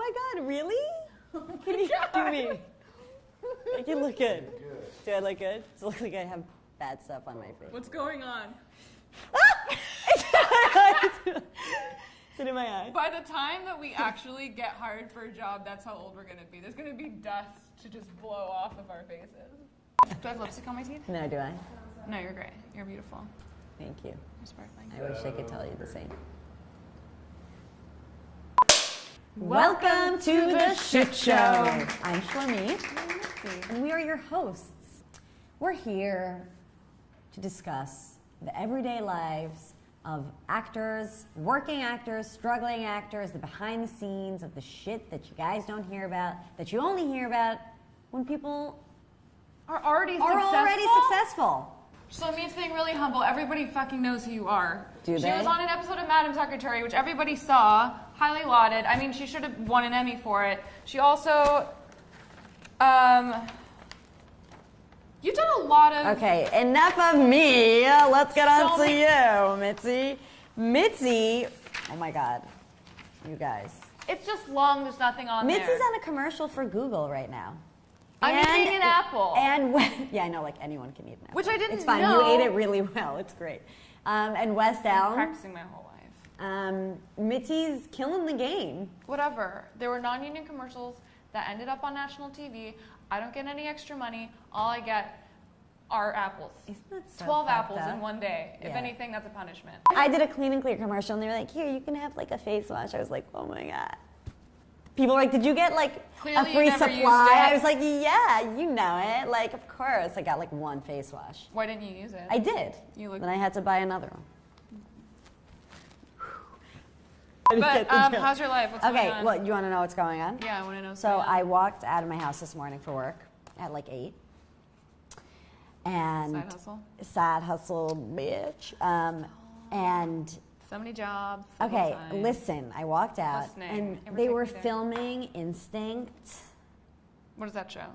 my God, really? What are you doing? Make it look good. Do I look good? Does it look like I have bad stuff on my face? What's going on? Is it in my eye? By the time that we actually get hired for a job, that's how old we're going to be. There's going to be dust to just blow off of our faces. Do I have lipstick on my teeth? No, do I? No, you're great. You're beautiful. Thank you. You're sparkling. I wish I could tell you the same. Welcome to the Shit Show. I'm Shlomit, and we are your hosts. We're here to discuss the everyday lives of actors, working actors, struggling actors, the behind the scenes of the shit that you guys don't hear about, that you only hear about when people Are already successful. Shlomit's being really humble. Everybody fucking knows who you are. Do She they? was on an episode of Madam Secretary, which everybody saw. Highly lauded. I mean, she should have won an Emmy for it. She also, you've done a lot of... Okay, enough of me. Let's get on to you, Mitzi. Mitzi, oh my God, you guys. It's just long, there's nothing on there. Mitzi's on a commercial for Google right now. I'm eating an apple. Yeah, I know, like anyone can eat an apple. Which I didn't It's fine, know. you ate it really well, it's great. And West I'm Elm. practicing my whole life. Mitzi's killing the game. Whatever. There were non-union commercials that ended up on national TV. I don't get any extra money. All I get are apples. Isn't that so 12 fucked apples up? in one day. If Yeah. anything, that's a punishment. I did a Clean and Clear commercial and they were like, here, you can have like a face wash. I was like, oh my God. People were like, did you get like Clearly a free you never used supply? it. I was like, yeah, you know it. Like, of course. I got like one face wash. Why didn't you use it? I did. You look- Then I had to buy another one. But how's your life? What's Okay, going on? well, you want to know what's going on? Yeah, I want to know. So I walked out of my house this morning for work at like 8. And Side hustle. Side hustle, bitch. And So many jobs. the whole okay, time. listen, I walked out Listening. and Ever they take were me there? filming Instinct. What does that show?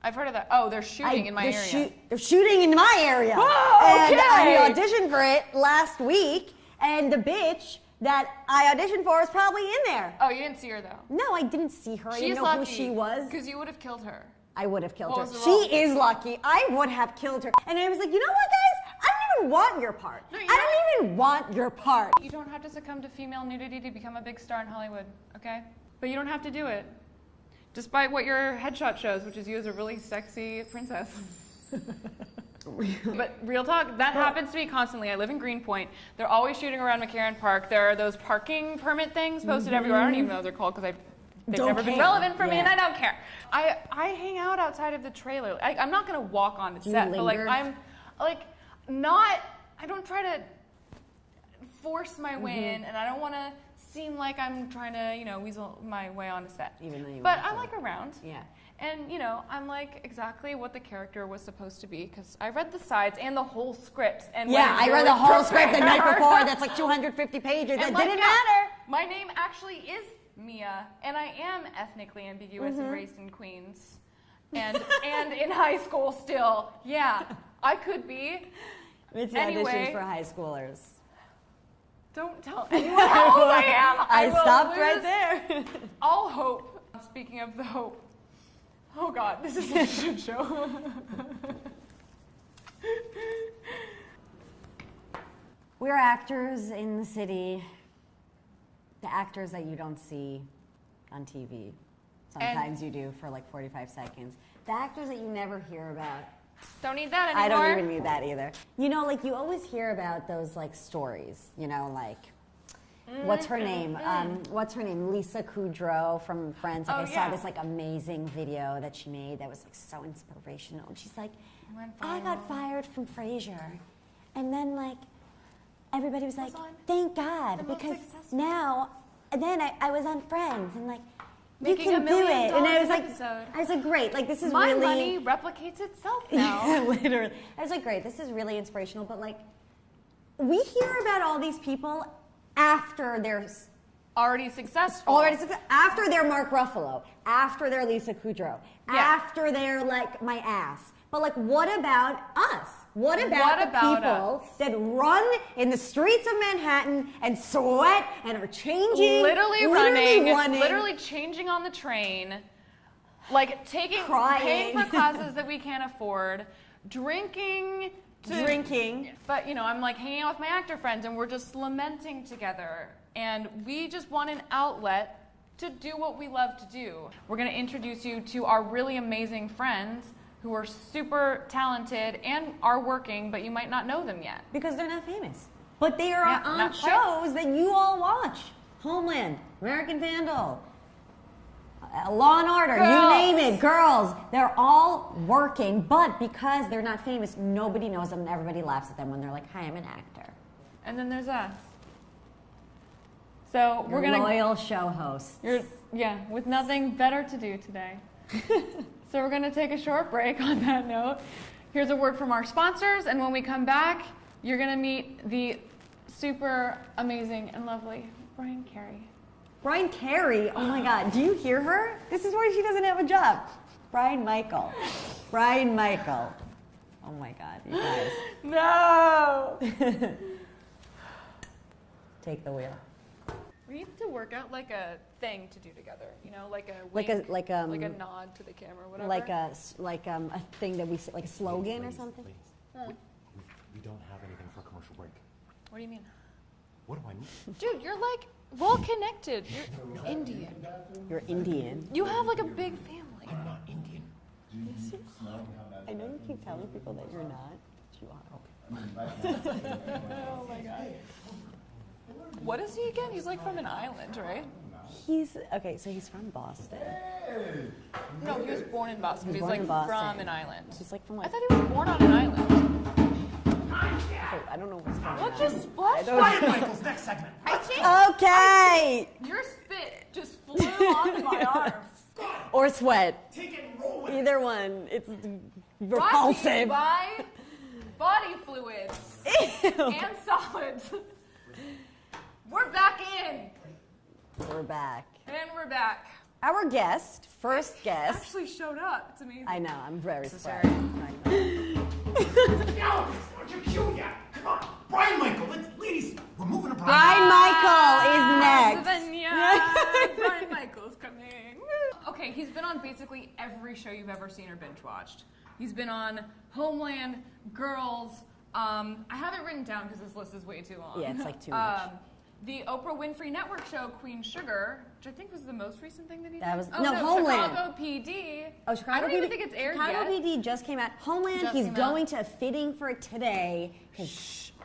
I've heard of that. Oh, they're shooting in my area. They're shooting in my area. Whoa, And okay. I auditioned for it last week, and the bitch that I auditioned for was probably in there. Oh, you didn't see her though. No, I didn't see her. I She's didn't know lucky who she was. because you would have killed her. I would have killed What her. was the She role? is lucky. I would have killed her. And I was like, you know what, guys? I don't even want your part. No, you I don't even want your part. You don't have to succumb to female nudity to become a big star in Hollywood, okay? But you don't have to do it. Despite what your headshot shows, which is you as a really sexy princess. But real talk, that happens to me constantly. I live in Greenpoint. They're always shooting around McCarran Park. There are those parking permit things posted everywhere. I don't even know what they're called because they've Don't never been care. relevant for me, Yeah. and I don't care. I hang out outside of the trailer. I'm not gonna walk on the Do you set, but like linger? I'm like not. I don't try to force my way in, and I don't want to seem like I'm trying to weasel my way on a set. Even though you But want I to. like around. Yeah. And, I'm like exactly what the character was supposed to be because I read the sides and the whole script. And Yeah, went I read really the whole script the night prepared. before. That's like 250 pages. That And like, didn't yeah, matter. My name actually is Mia, and I am ethnically ambiguous and raised in Queens. And in high school still. Yeah, I could be. It's Anyway. auditions for high schoolers. Don't tell anyone how old I am. I will stopped lose right there. all hope. Speaking of the hope. Oh God, this is a shit show. We're actors in the city. The actors that you don't see on TV. Sometimes you do for like 45 seconds. The actors that you never hear about. Don't need that anymore. I don't even need that either. Like you always hear about those like stories, like what's her name? What's her name? Lisa Kudrow from Friends. Like Oh, I saw yeah. this like amazing video that she made that was like so inspirational. And she's like, Went I got viral. fired from Frasier. And then like everybody was like, on thank God, the most because successful. now and then I was on Friends and like Making you can $1 do million it. And I was an like episode. I was like, great, like this is My really money replicates itself now. yeah, literally. I was like, great, this is really inspirational, but like, we hear about all these people after they're Already successful. after they're Mark Ruffalo, after they're Lisa Kudrow, Yeah. after they're like my ass. But like, what about us? What about the about people that run in the streets of Manhattan and sweat and are changing, literally running, literally changing on the train, like paying for classes that we can't afford, drinking. But I'm like hanging out with my actor friends and we're just lamenting together. And we just want an outlet to do what we love to do. We're gonna introduce you to our really amazing friends who are super talented and are working, but you might not know them yet. Because they're not famous. But they are on shows that you all watch. Homeland, American Vandal, Law and Order, you name it, Girls. They're all working, but because they're not famous, nobody knows them and everybody laughs at them when they're like, hi, I'm an actor. And then there's us. So we're gonna loyal show hosts. With nothing better to do today. So we're gonna take a short break on that note. Here's a word from our sponsors, and when we come back, you're gonna meet the super amazing and lovely Brian Carey. Brian Carey, oh my God, do you hear her? This is why she doesn't have a job. Brian Michael. Oh my God, you guys. No! Take the wheel. We need to work out like a thing to do together, like a wink, like a nod to the camera, whatever. Like a thing that we say, like a slogan or something. We don't have anything for a commercial break. What do you mean? What do I mean? Dude, you're like well connected. You're Indian. You're Indian. You have like a big family. I'm not Indian. Yes, you are. I know you keep telling people that you're not, but you are. Oh my God. What is he again? He's like from an island, right? So he's from Boston. No, he was born in Boston. He's like from an island. He's like from I thought he was born on an island. I don't know what's going on. What just splash? Brian Michaels, next segment. Okay. Your spit just flew onto my arm. Or sweat. Take it and roll with it. Either one. It's Brought to you repulsive. by body fluids and solids. We're back in. We're back. And we're back. Our first guest. Actually showed up. It's amazing. I know, I'm very sorry. surprised. Alex, aren't you cute yet? Come on. Brian Michael, ladies, we're moving to Brian Michael is next. Brian Michael's coming. Okay, he's been on basically every show you've ever seen or binge watched. He's been on Homeland, Girls. I have it written down because this list is way too long. Yeah, it's like too much. The Oprah Winfrey Network show Queen Sugar, which I think was the most recent thing that he did. Homeland. Chicago PD. Oh, Chicago I don't PD. even think it's aired Chicago yet. PD just came out. Homeland, he's going to a fitting for it today.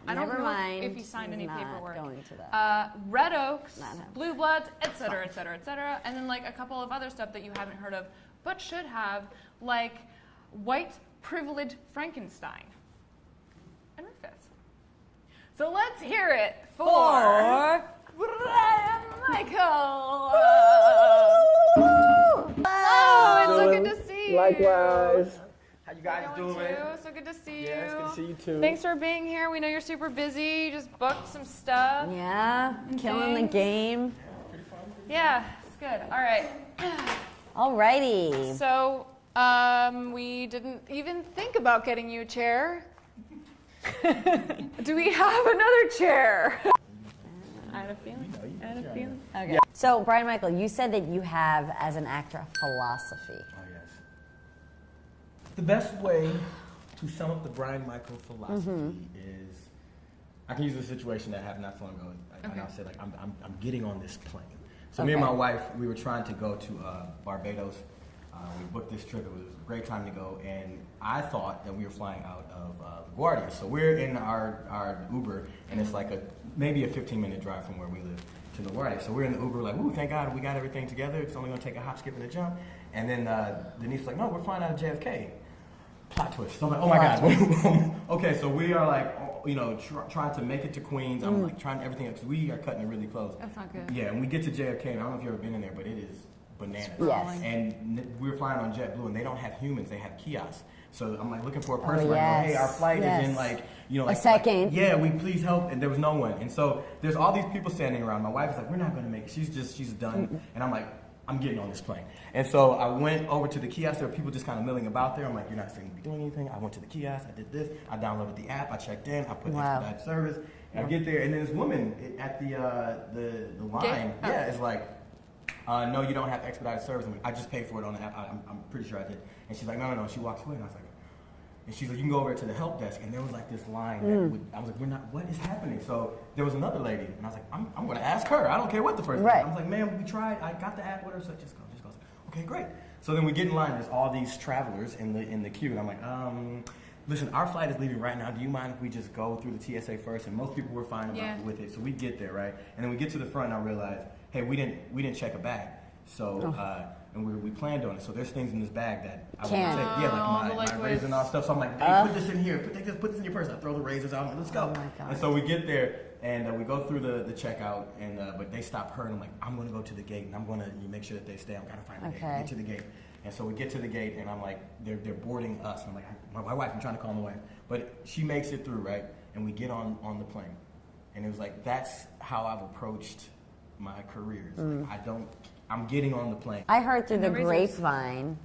I don't Never know mind. if he signed any He's not paperwork. Going to that. Red Oaks, Not him. Blue Bloods, etc., etc., etc., and then like a couple of other stuff that you haven't heard of, but should have, like White Privilege Frankenstein and Rufus. So let's hear it for Brian Michael. Oh, it's so good to see you. Likewise. How you guys doing? So good to see you. Yeah, it's good to see you too. Thanks for being here. We know you're super busy. You just booked some stuff. Yeah, killing the game. Yeah, it's good. All right. Alrighty. So, we didn't even think about getting you a chair. Do we have another chair? I had a feeling. Okay. Yeah. So, Brian Michael, you said that you have, as an actor, a philosophy. Oh, yes. The best way to sum up the Brian Michael philosophy is, I can use a situation that happened not so long ago. And I'll say, like, I'm getting on this plane. So me and my wife, we were trying to go to Barbados. We booked this trip. It was a great time to go, and I thought that we were flying out of LaGuardia. So we're in our Uber, and it's like maybe a 15-minute drive from where we live to LaGuardia. So we're in the Uber, like, ooh, thank God we got everything together. It's only going to take a hop, skip, and a jump. And then Denise's like, no, we're flying out of JFK. Plot twist. So I'm like, oh my God. Okay, so we are like, trying to make it to Queens. I'm like trying everything else. We are cutting it really close. That's not good. Yeah, and we get to JFK, and I don't know if you've ever been in there, but it is bananas. Yes. And we're flying on JetBlue, and they don't have humans; they have kiosks. So I'm like looking for a person. yes. Hey, our flight is in a second. yeah, we please help. And there was no one. And so there's all these people standing around. My wife is like, we're not going to make it. She's done. And I'm like, I'm getting on this plane. And so I went over to the kiosk. There were people just kind of milling about there. I'm like, you're not saying to be doing anything. I went to the kiosk. I did this. I downloaded the app. I checked in. I put expedited service. And I get there, and then this woman at the line, is like, no, you don't have expedited service. I'm like, I just paid for it on the app. I'm pretty sure I did. And she's like, no. She walks away, and I was like, and she's like, you can go over to the help desk. And there was like this line. I was like, what is happening? So there was another lady, and I was like, I'm going to ask her. I don't care what the first thing. I was like, ma'am, we tried. I got the app with her. So just go. Okay, great. So then we get in line. There's all these travelers in the queue, and I'm like, listen, our flight is leaving right now. Do you mind if we just go through the TSA first? And most people were fine with it. So we get there, right? And then we get to the front, and I realize, hey, we didn't check a bag. So and we planned on it. So there's things in this bag that I want to take. Yeah, like my razor and all stuff. So I'm like, hey, put this in here. Put this in your purse. I throw the razors out. I'm like, let's go. Oh my God. And so we get there, and we go through the checkout, and but they stop her, and I'm like, I'm going to go to the gate, and I'm going to make sure that they stay. I'm going to find the gate. Get to the gate. And so we get to the gate, and I'm like, they're boarding us. And I'm like, my wife, I'm trying to call my wife. But she makes it through, right? And we get on the plane. And it was like, that's how I've approached my career. Like, I'm getting on the plane. I heard through the grapevine,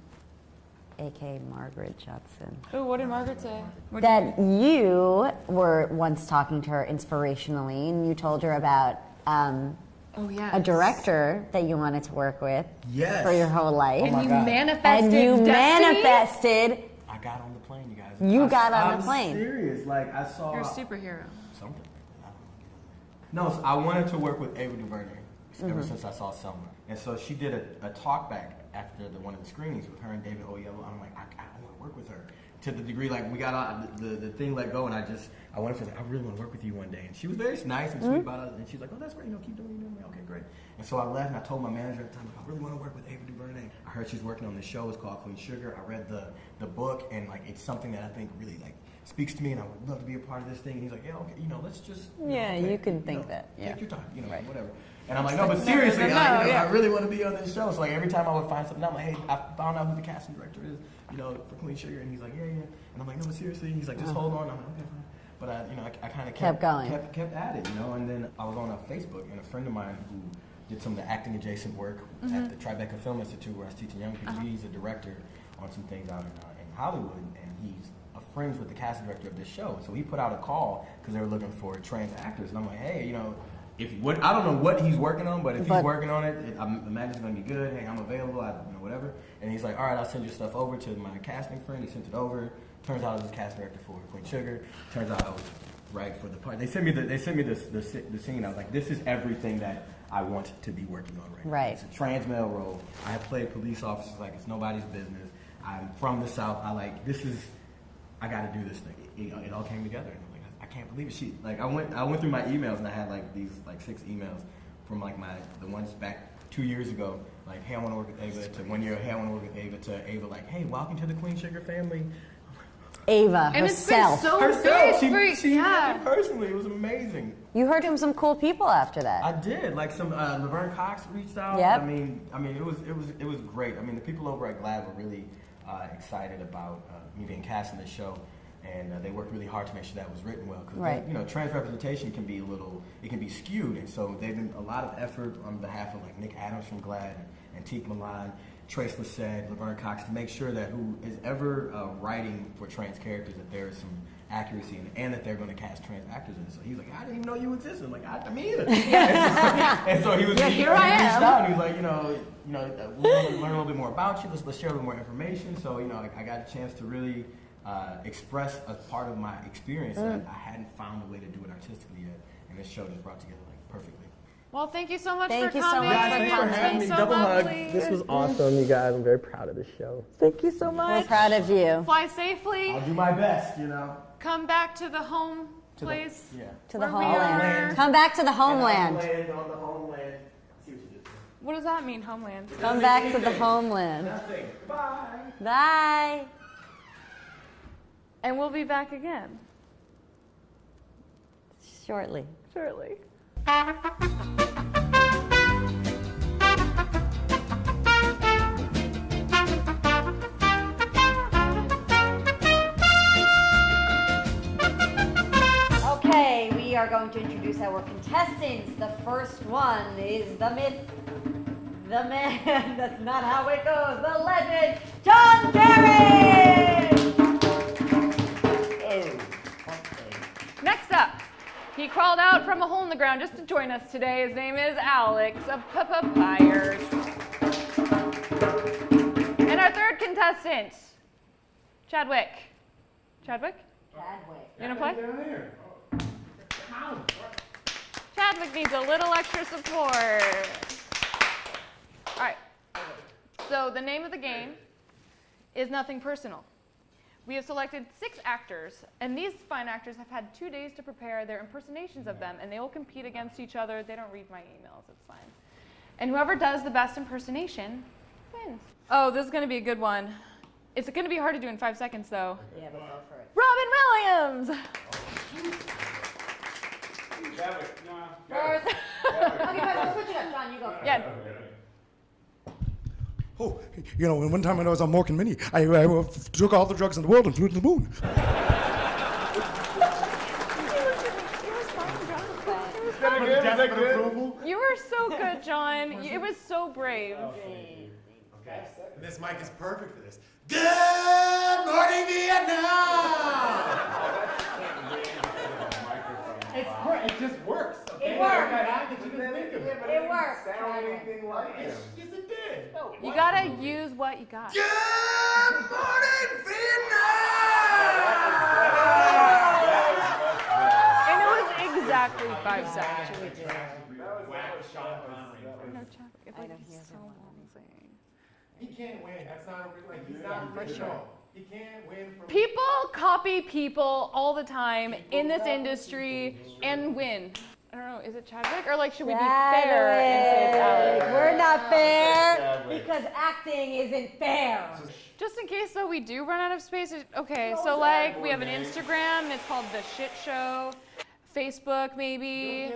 a.k.a. Margaret Judson. Oh, what did Margaret say? That you were once talking to her inspirationally, and you told her about a director that you wanted to work with for your whole life. And you manifested manifested. I got on the plane, you guys. You got on the plane. I'm serious. Like, I saw... You're a superhero. Something. No, so I wanted to work with Ava DuVernay ever since I saw Selma. And so she did a talk back after one of the screenings with her and David Oyelowo. I'm like, I want to work with her. To the degree, like, we got out, the thing let go, and I went up to her, I really want to work with you one day. And she was very nice and sweet about it, and she's like, oh, that's great, keep doing what you're doing. Okay, great. And so I left, and I told my manager at the time, like, I really want to work with Ava DuVernay. I heard she's working on this show. It's called Queen Sugar. I read the book, and, like, it's something that I think really, like, speaks to me, and I would love to be a part of this thing. And he's like, yeah, okay, let's just... you can think that. Take your time, whatever. And I'm like, no, but seriously, I really want to be on this show. So, like, every time I would find something, I'm like, hey, I found out who the casting director is, for Queen Sugar. And he's like, yeah. And I'm like, no, but seriously. He's like, just hold on. I'm like, okay, fine. But I kind of kept going, kept at it, And then I was on Facebook, and a friend of mine who did some of the acting adjacent work at the Tribeca Film Institute, where I was teaching young people. He's a director on some things out in Hollywood, and he's friends with the casting director of this show. So he put out a call because they were looking for trans actors, and I'm like, hey, I don't know what he's working on, but if he's working on it, I imagine it's going to be good. Hey, I'm available, whatever. And he's like, all right, I'll send your stuff over to my casting friend. He sent it over. Turns out I was a casting director for Queen Sugar. Turns out I was right for the part. They sent me the scene. I was like, this is everything that I want to be working on right now. Right. It's a trans male role. I have played police officers like it's nobody's business. I'm from the South. I got to do this thing. It all came together. And I'm like, I can't believe it. I went through my emails, and I had like these 6 emails from like the ones back 2 years ago. Like, hey, I want to work with Ava. To 1 year, hey, I want to work with Ava. To Ava, like, hey, welcome to the Queen Sugar family. Ava and herself. It's been so she met me personally. It was amazing. You heard from some cool people after that. I did. Like some Laverne Cox reached out. Yep. I mean, it was great. I mean, the people over at GLAAD were really excited about me being cast in this show, and they worked really hard to make sure that was written well. Because trans representation can be skewed, and so they've been a lot of effort on behalf of like Nick Adams from GLAAD and Teak Milan, Trace Lissette, Laverne Cox, to make sure that who is ever writing for trans characters, that there is some accuracy and that they're going to cast trans actors in it. So he was like, I didn't even know you existed. I'm like, I me either. And so he was here I am. Reached out, and he was like, we want to learn a little bit more about you. Let's share a little more information. So I got a chance to really express a part of my experience that I hadn't found a way to do it artistically yet, and this show just brought together like perfectly. Well, thank you so much Thank for you so coming. much Thanks for having me. So Double lovely. hug. This was awesome, you guys. I'm very proud of this show. Thank you so much. We're proud of you. Fly safely. I'll do my best, Come back to the home place. To the Where we homeland. are. Come back to the homeland. On the homeland. See what you did. What does that mean, homeland? Come back to the homeland. Nothing. Bye. Bye. And we'll be back again. Shortly. Okay, we are going to introduce our contestants. The first one is the myth, the man, that's not how it goes, the legend, John Terry! Next up, he crawled out from a hole in the ground just to join us today. His name is Alex of Papayers. And our third contestant, Chadwick. Chadwick? You gonna play? Chadwick needs a little extra support. All right. So the name of the game is Nothing Personal. We have selected 6 actors, and these fine actors have had 2 days to prepare their impersonations of them, and they will compete against each other. They don't read my emails, it's fine. And whoever does the best impersonation wins. Oh, this is going to be a good one. It's going to be hard to do in 5 seconds, though. Yeah, but go for it. Robin Williams! Okay, fine, we'll switch it up. John, you go first. Yeah. Oh, you know, one time when I was on Mork and Minnie, I took all the drugs in the world and flew to the moon. You were so good, John. It was so brave. Okay. And this mic is perfect for this. Good morning, Vietnam! It just works. Okay? It works. How did you even think of it? It works. Sound anything like him. Yes, it did. You gotta use what you got. Good morning, And it was exactly 5 seconds. No, Chuck, it's like he's so amazing. He can't win. That's not like he's not for sure. He can't win from People copy people all the time in this industry and win. I don't know, is it Chadwick? Or like, should we be fair and say it's Alex? We're not fair because acting isn't fair. Just in case though we do run out of space, okay, so like we have an Instagram and it's called The Shit Show. Facebook maybe.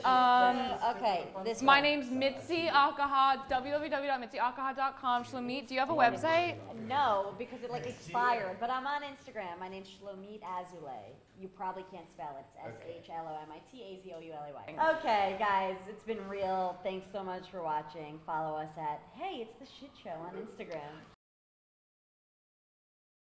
Okay, this My name's Mitzi Akaha, www.mitziakaha.com. Shlomit, do you have a website? No, because it like expired, but I'm on Instagram. My name's Shlomit Azoulay. You probably can't spell it. It's SHLOMITAZOULAY. Okay, guys, it's been real. Thanks so much for watching. Follow us at Hey, It's The Shit Show on Instagram.